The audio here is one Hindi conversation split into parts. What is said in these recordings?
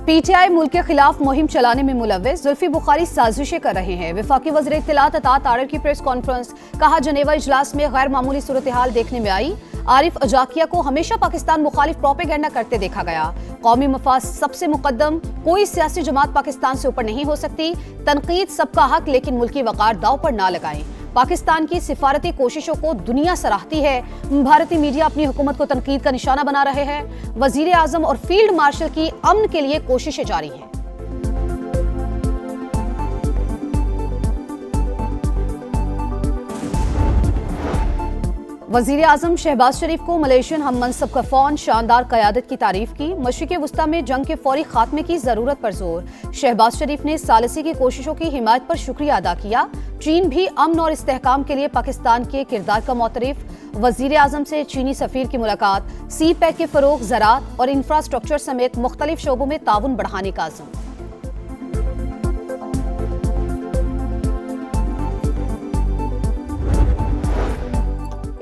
पीटीआई मुल्क के खिलाफ मुहिम चलाने में मुलव्विस, जुल्फी बुखारी साजिशें कर रहे हैं। वफाकी वज़ीर इत्तलात अता तारड़ की प्रेस कॉन्फ्रेंस, कहा जनेवा इजलास में गैर मामूली सूरत हाल देखने में आई। आरिफ अजाकिया को हमेशा पाकिस्तान मुखालिफ प्रोपेगेंडा करते देखा गया। कौमी मफाद सबसे मुकद्दम, कोई सियासी जमात पाकिस्तान से ऊपर नहीं हो सकती। तनकीद सबका हक, लेकिन मुल्की वकार दाव पर ना लगाएं। पाकिस्तान की सिफारती कोशिशों को दुनिया सराहती है। भारतीय मीडिया अपनी हुकूमत को तनकीद का निशाना बना रहे हैं। वजीर आजम और फील्ड मार्शल की अमन के लिए कोशिशें जारी हैं। वजीर आजम शहबाज शरीफ को मलेशियन हम मनसब कफौन शानदार क़यादत की तारीफ की। मशरिक़ वुस्ता में जंग के फौरी खात्मे की जरूरत पर जोर। शहबाज शरीफ ने सालिसी की कोशिशों की हिमायत पर शुक्रिया अदा किया। चीन भी अमन और इस्तेहकाम के लिए पाकिस्तान के किरदार का मोतरिफ। वजीर आजम से चीनी सफीर की मुलाकात। सी पैक के फरोग, ज़राअत और इंफ्रास्ट्रक्चर समेत मुख्तलिफ शोबों में ताउन बढ़ाने का अज़्म।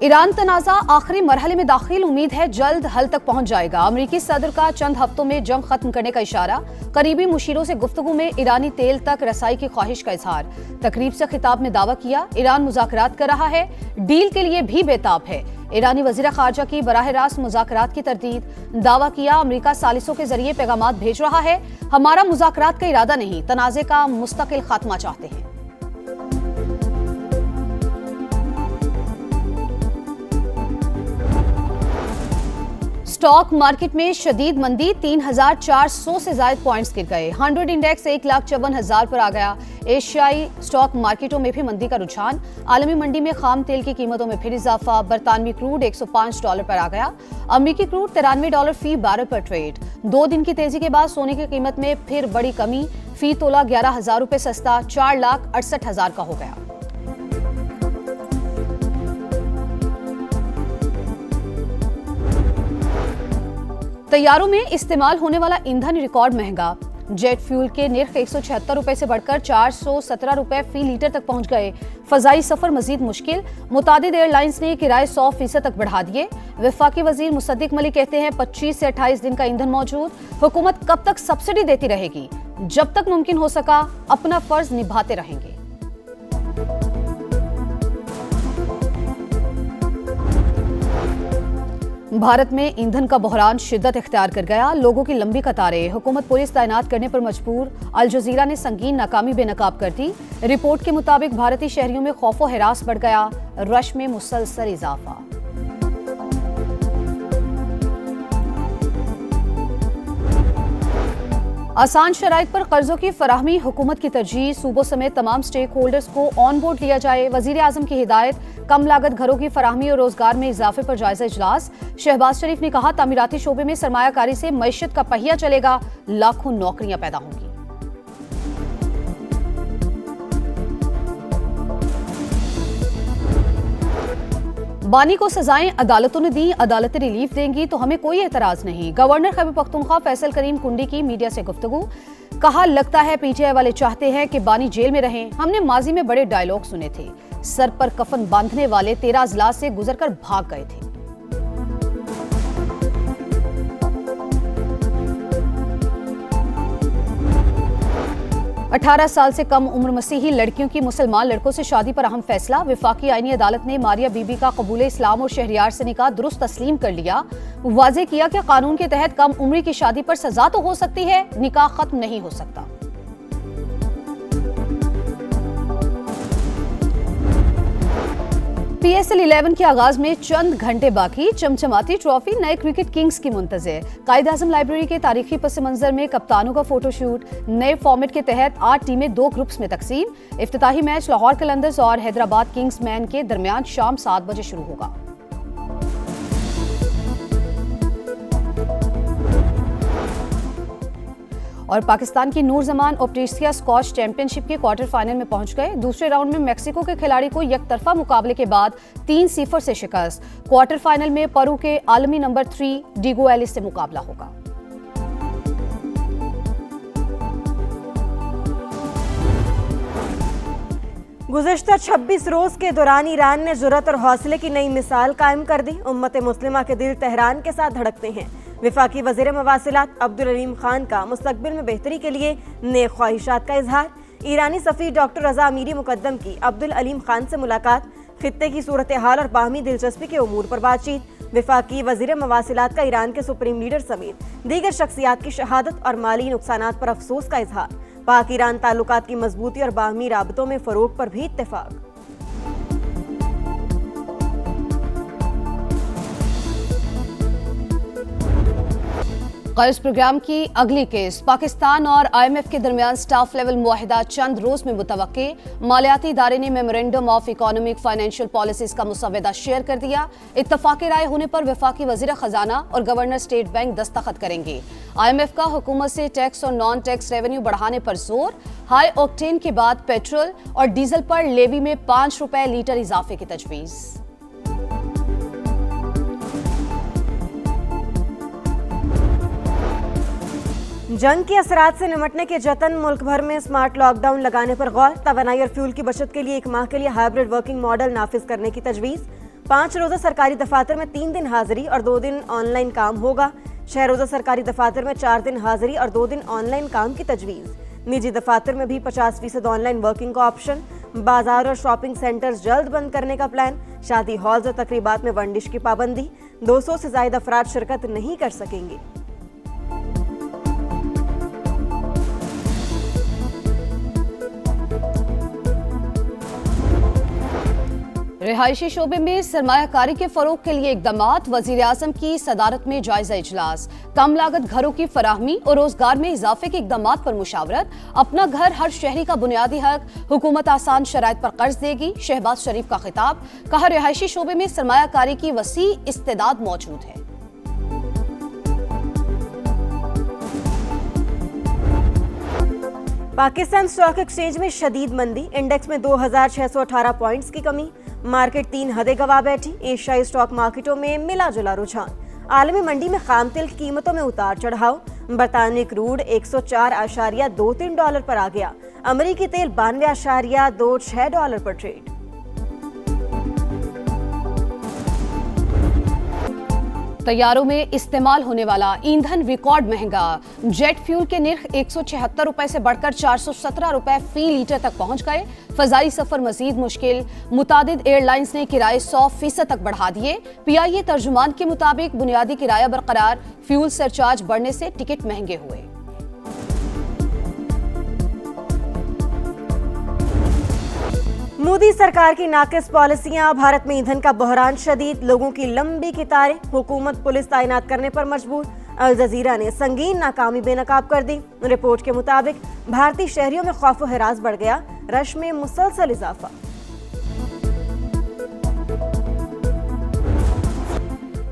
ईरान तनाज़ा आखिरी मरहले में दाखिल, उम्मीद है जल्द हल तक पहुंच जाएगा। अमरीकी सदर का चंद हफ्तों में जंग खत्म करने का इशारा। करीबी मुशीरों से गुफ्तगू में ईरानी तेल तक रसाई की ख्वाहिश का इजहार। तकरीब से खिताब में दावा किया ईरान मुज़ाकरात कर रहा है, डील के लिए भी बेताब है। ईरानी वज़ीर ख़ारजा की बराह रास्त मुज़ाकरात की तरदीद। दावा किया अमरीका सालिसों के जरिए पैगामात भेज रहा है। हमारा मुज़ाकरात का इरादा नहीं, तनाज़े का मुस्तकिल खात्मा चाहते हैं। स्टॉक मार्केट में शदीद मंदी, 3,400 से ज्यादा पॉइंट्स गिर गए। 100 इंडेक्स 1,54,000 पर आ गया। एशियाई स्टॉक मार्केटों में भी मंदी का रुझान। आलमी मंडी में खाम तेल की कीमतों में फिर इजाफा। बरतानवी क्रूड $105 पर आ गया। अमरीकी क्रूड $93 फी बैरल पर ट्रेड। 2 दिन की तेजी के बाद सोने की कीमत में फिर बड़ी कमी। फी तोला 11,000 रुपए सस्ता, 4,68,000 का हो गया। तैयारों में इस्तेमाल होने वाला ईंधन रिकॉर्ड महंगा। जेट फ्यूल के निर्ख 176 रुपए से बढ़कर 417 रुपए फी लीटर तक पहुंच गए। फजाई सफर मजीद मुश्किल। मुतादिद एयरलाइंस ने किराए 100% तक बढ़ा दिए। वफाकी वजीर मुसद्दिक मलिक कहते हैं 25 से 28 दिन का ईंधन मौजूद। हुकूमत कब तक सब्सिडी देती रहेगी? जब तक मुमकिन हो सका अपना फर्ज निभाते रहेंगे। भारत में ईंधन का बहरान शिद्दत इख्तियार कर गया। लोगों की लंबी कतारें, हुकूमत पुलिस तैनात करने पर मजबूर। अल जजीरा ने संगीन नाकामी बेनकाब कर दी। रिपोर्ट के मुताबिक भारतीय शहरियों में खौफो हिरास बढ़ गया। रश में मुसलसल इजाफा। आसान शराइत पर कर्जों की फराहमी हुकूमत की तरजीह। सूबों समेत तमाम स्टेक होल्डर्स को ऑन बोर्ड लिया जाए। वजीर आजम की हिदायत। कम लागत घरों की फराहमी और रोजगार में इजाफे पर जायजा इजलास। शहबाज शरीफ ने कहा तामीराती शोबे में सरमायाकारी से मईशत का पहिया चलेगा, लाखों नौकरियां पैदा होंगी। बानी को सजाएं अदालतों ने दी, अदालतें रिलीफ देंगी तो हमें कोई एतराज नहीं। गवर्नर खैबर पख्तूनख्वा फैसल करीम कुंडी की मीडिया से गुफ्तगू। कहा लगता है पीटीआई वाले चाहते हैं कि बानी जेल में रहें। हमने माजी में बड़े डायलॉग सुने थे। सर पर कफन बांधने वाले 13 अजलास से गुजरकर भाग गए थे। अठारह साल से कम उम्र मसीही लड़कियों की मुसलमान लड़कों से शादी पर अहम फैसला। वफाकी आईनी अदालत ने मारिया बीबी का कबूल इस्लाम और शहरियार से निकाह दुरुस्त तस्लीम कर लिया। वाज़ेह किया कि कानून के तहत कम उम्री की शादी पर सजा तो हो सकती है, निकाह खत्म नहीं हो सकता। PSL 11 के आगाज में चंद घंटे बाकी। चमचमाती ट्रॉफी नए क्रिकेट किंग्स की मुंतज़िर। कायद आज़म लाइब्रेरी के तारीखी पस मंजर में कप्तानों का फोटोशूट। नए फॉर्मेट के तहत 8 टीमें 2 ग्रुप्स में तकसीम। इफ्तिताही मैच लाहौर कलंदर्स और हैदराबाद किंग्स मैन के दरमियान शाम 7 बजे शुरू होगा। और पाकिस्तान की नूर जमान ऑप्टिस्किया स्कॉश चैंपियनशिप के क्वार्टर फाइनल में पहुंच गए। दूसरे राउंड में मेक्सिको के खिलाड़ी को यकतरफा मुकाबले के बाद 3-0 से शिकस्त। क्वार्टर फाइनल में पेरू के आलमी नंबर 3 डिगो एलिस से मुकाबला होगा। गुज़श्ता 26 रोज के दौरान ईरान ने जुर्रत और हौसले की नई मिसाल कायम कर दी। उम्मत मुस्लिमा के दिल तेहरान के साथ धड़कते हैं। वफाकी वज़ीर मवासिलात अब्दुल अलीम खान का मुस्तकबिल में बेहतरी के लिए नेक ख्वाहिशात का इजहार। ईरानी सफ़ीर डॉक्टर रज़ा अमीरी मुकद्दम की अब्दुल अलीम खान से मुलाकात। खित्ते की सूरत हाल और बाहमी दिलचस्पी के उमूर पर बातचीत। वफाकी वज़ीर मवासिलात का ईरान के सुप्रीम लीडर समेत दीगर शख्सियात की शहादत और माली नुकसानात पर अफसोस का इजहार। पाक ईरान ताल्लुकात की मजबूती और बाहमी राबतों में फ़रोग पर भी इत्तेफाक। कर्ज प्रोग्राम की अगली केस पाकिस्तान और IMF के दरमियान स्टाफ लेवल मुआहिदा चंद रोज में मुतवक्के। मालियाती इदारे ने memorandum of economic financial policies का मुसवदा शेयर कर दिया। इत्तफाक़ी राय होने पर वफाकी वज़ीर खजाना और गवर्नर स्टेट बैंक दस्तखत करेंगे। IMF का हुकूमत से टैक्स और नॉन टैक्स रेवेन्यू बढ़ाने पर जोर। हाई ऑक्टेन के बाद पेट्रोल और डीजल पर लेवी में 5 रुपए लीटर इजाफे की तजवीज़। जंग के असरात से निमटने के जतन। मुल्क भर में स्मार्ट लॉकडाउन लगाने पर गौर। तवानाई और फ्यूल की बचत के लिए 1 माह के लिए हाइब्रिड वर्किंग मॉडल नाफिज करने की तजवीज़। 5 रोज़ा सरकारी दफातर में 3 दिन हाजिरी और 2 दिन ऑनलाइन काम होगा। 6 रोज़ा सरकारी दफातर में 4 दिन हाजिरी और 2 दिन ऑनलाइन काम की तजवीज़। निजी दफातर में भी 50% ऑनलाइन वर्किंग का ऑप्शन। बाजार और शॉपिंग सेंटर्स जल्द बंद करने का प्लान। शादी हॉल्स और तकरीबात में वंडिश की पाबंदी। 200 से ज्यादा अफराद शिरकत नहीं कर सकेंगे। रिहायशी शोबे में सरमायाकारी के फरोग के लिए इकदामात। वजीर आजम की सदारत में जायजा इजलास। कम लागत घरों की फराहमी और रोजगार में इजाफे के इकदामात पर मुशावरत। अपना घर हर शहरी का बुनियादी हक। हुकूमत आसान शराइत पर कर्ज देगी। शहबाज शरीफ का खिताब। कहा, रिहायशी शोबे में सरमायाकारी की वसी इस्तेदाद मौजूद है। पाकिस्तान स्टॉक एक्सचेंज में शदीद मंदी। इंडेक्स में 2618 पॉइंट्स की कमी। मार्केट 3 हदें गवा बैठी। एशियाई स्टॉक मार्केटों में मिला जुला रुझान। आलमी मंडी में खाम तेल की कीमतों में उतार चढ़ाव। बरतानवी क्रूड $104.23 पर आ गया। अमरीकी तेल $92.26 पर ट्रेड। तैयारों में इस्तेमाल होने वाला ईंधन रिकॉर्ड महंगा। जेट फ्यूल के निर्ख 176 रुपए से बढ़कर 417 रुपए फी लीटर तक पहुंच गए। फजाई सफर मजीद मुश्किल। मुतादिद एयरलाइंस ने किराए 100% तक बढ़ा दिए। PIA तर्जुमान के मुताबिक बुनियादी किराया बरकरार, फ्यूल सरचार्ज बढ़ने से टिकट महंगे हुए। मोदी सरकार की नाकिस पॉलिसियां। भारत में ईंधन का बहरान शदीद। लोगों की लंबी कतारें। हुकूमत पुलिस तैनात करने पर मजबूर। अल जजीरा ने संगीन नाकामी बेनकाब कर दी। रिपोर्ट के मुताबिक भारतीय शहरियों में खौफ व हिरास बढ़ गया। रश में मुसलसल इजाफा।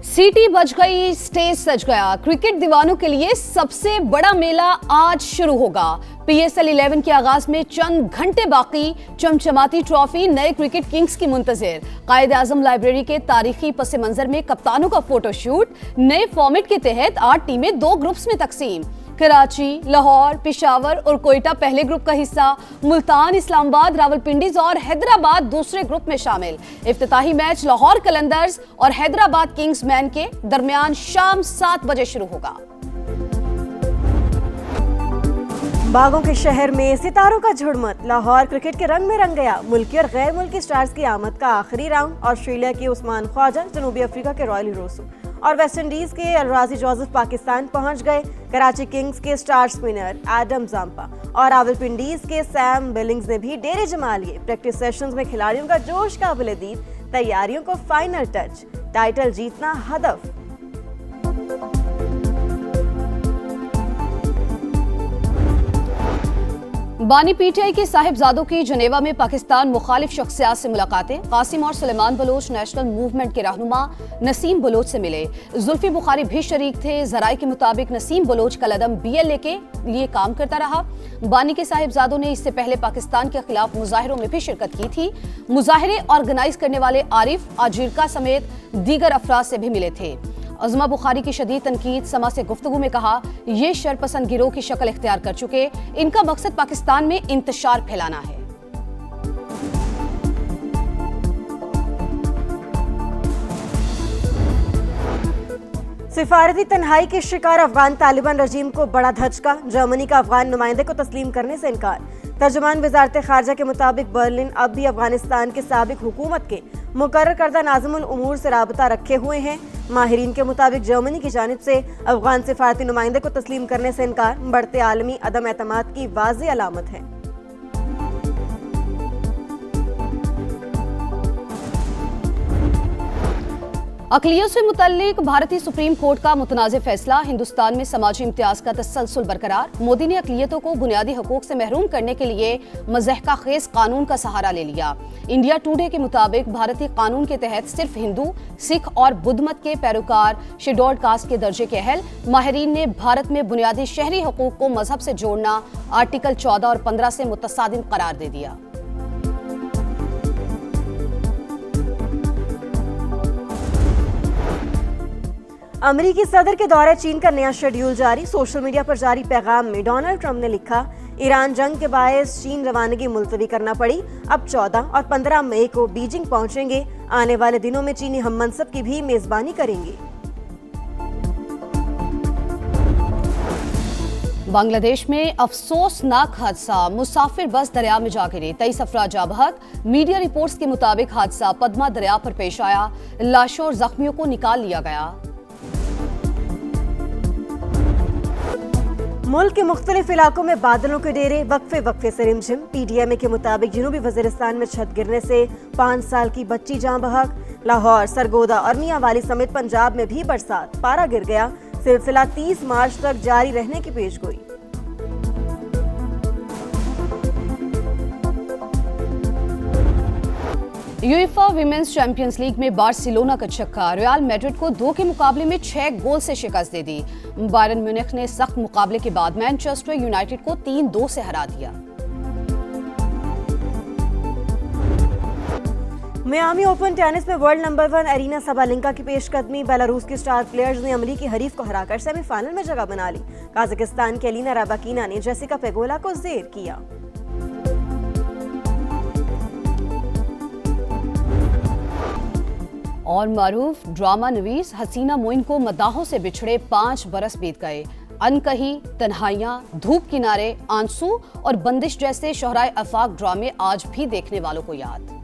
सीटी बज गई, स्टेज सज गया। क्रिकेट दीवानों के लिए सबसे बड़ा मेला आज शुरू होगा। PSL 11 के आगाज में चंद घंटे बाकी। चमचमाती ट्रॉफी नए क्रिकेट किंग्स की मुंतजिर। कायदे आजम लाइब्रेरी के तारीखी पस मंजर में कप्तानों का फोटोशूट। नए फॉर्मेट के तहत 8 टीमें 2 ग्रुप्स में तकसीम। कराची, लाहौर, पेशावर और कोयटा पहले ग्रुप का हिस्सा। मुल्तान, इस्लामाबाद, रावलपिंडी और हैदराबाद दूसरे ग्रुप में शामिल। इफ्तिताही मैच लाहौर कलंदर्स और हैदराबाद किंग्समैन के दरमियान शाम 7 बजे शुरू होगा। बागों के शहर में सितारों का झुड़मत। लाहौर क्रिकेट के रंग में रंग गया। मुल्की और गैर मुल्की स्टार्स की आमद का आखिरी राउंड। ऑस्ट्रेलिया के उस्मान ख्वाजा, जनूबी अफ्रीका के रॉयल हीरोसो और वेस्ट इंडीज के अलराजी जोसेफ पाकिस्तान पहुंच गए। कराची किंग्स के स्टार स्पिनर एडम जाम्पा और रावलपिंडीज के सैम बिलिंग्स ने भी डेरे जमा लिए। प्रैक्टिस सेशंस में खिलाड़ियों का जोश काबिल-ए-दीद। तैयारियों को फाइनल टच। टाइटल जीतना हदफ। बानी PTI के साहिबजादों की जनेवा में पाकिस्तान मुखालिफ शख्सियात से मुलाकातें। कासिम और सुलेमान बलोच नेशनल मूवमेंट के रहनुमा नसीम बलोच से मिले। जुल्फी बुखारी भी शरीक थे। जराये के मुताबिक नसीम बलोच का कदम BLA के लिए काम करता रहा। बानी के साहिबजादों ने इससे पहले पाकिस्तान के खिलाफ मुजाहिरों में भी शिरकत की थी। मुजाहिरे ऑर्गेनाइज करने वाले आरिफ आजीरका समेत दीगर अफराद से भी मिले थे। अज़मा बुखारी की शदीद तनकीद। समा से गुफ्तगू में कहा, ये शरपसंद गिरोह की शक्ल इख्तियार कर चुके। इनका मकसद पाकिस्तान में इंतशार फैलाना है। सिफारती तन्हाई के शिकार अफगान तालिबान रजीम को बड़ा धचका, जर्मनी का अफगान नुमाइंदे को तस्लीम करने से इनकार। तर्जुमान वजारत खारजा के मुताबिक बर्लिन अब भी अफगानिस्तान के साबिक हुकूमत के मुकर्रर करदा नाज़िमुल उमूर से राबता रखे हुए हैं। माहिरीन के मुताबिक जर्मनी की जानिब से अफगान सिफारती नुमाइंदे को तस्लीम करने से इनकार बढ़ते आलमी अदम एतमाद की वाज़ेह अलामत है। अक़लियत से मुतल्लिक भारतीय सुप्रीम कोर्ट का मुतनाज़ फैसला, हिंदुस्तान में समाजी इम्तियाज का तसलसल बरकरार। मोदी ने अक़लियतों को बुनियादी हकूक से महरूम करने के लिए मज़हका खेज कानून का सहारा ले लिया। इंडिया टुडे के मुताबिक भारतीय कानून के तहत सिर्फ हिंदू, सिख और बुद्ध मत के पैरोकार शेड्यूल्ड कास्ट के दर्जे के अहल। माहिरीन ने भारत में बुनियादी शहरी हकूक को मजहब से जोड़ना आर्टिकल 14 और 15 से मुतसादिम करार दे दिया। अमरीकी सदर के दौरे चीन का नया शेड्यूल जारी। सोशल मीडिया पर जारी पैगाम में डोनाल्ड ट्रंप ने लिखा, ईरान जंग के बायस चीन रवानगी मुलतवी करना पड़ी। अब 14 और 15 मई को बीजिंग पहुंचेंगे। आने वाले दिनों में चीनी हम मनसब की भी मेजबानी करेंगे। बांग्लादेश में अफसोसनाक हादसा, मुसाफिर बस दरिया में जा गिरी, 23 अफराद जा बहक। मीडिया रिपोर्ट्स के मुताबिक हादसा पद्मा दरिया पर पेश आया। लाशों और जख्मियों को निकाल लिया गया। मुल्क के मुख्तलिफ इलाकों में बादलों के डेरे, वक्फे वक्फे से रिमझिम। PDMA के मुताबिक जनूबी वजीरिस्तान में छत गिरने से 5 साल की बच्ची जान बहक। लाहौर, सरगोदा और मियांवाली समेत पंजाब में भी बरसात, पारा गिर गया। सिलसिला 30 मार्च तक जारी रहने की पेशगोई। यूएफा विमेंस चैंपियंस लीग में बार्सिलोना का छक्का, रियल मैड्रिड को 2 के मुकाबले में 6 गोल से शिकस्त दे दी। बायरन म्यूनिख ने सख्त मुकाबले के बाद मैनचेस्टर यूनाइटेड को 3-2 से हरा दिया। मियामी ओपन टेनिस में वर्ल्ड नंबर 1 एरिना सबालेंका की पेशकदमी। बेलारूस की स्टार प्लेयर्स ने अमरीकी हरीफ को हराकर सेमीफाइनल में जगह बना ली। काजाकिस्तान की एलिना राबाकीना ने जेसिका पेगोला को जेर किया। और मारूफ ड्रामा नवीस हसीना मोइन को मदाहों से बिछड़े 5 बरस बीत गए। अनकही, तन्हाइयां, धूप किनारे, आंसू और बंदिश जैसे शोहराए आफाक ड्रामे आज भी देखने वालों को याद।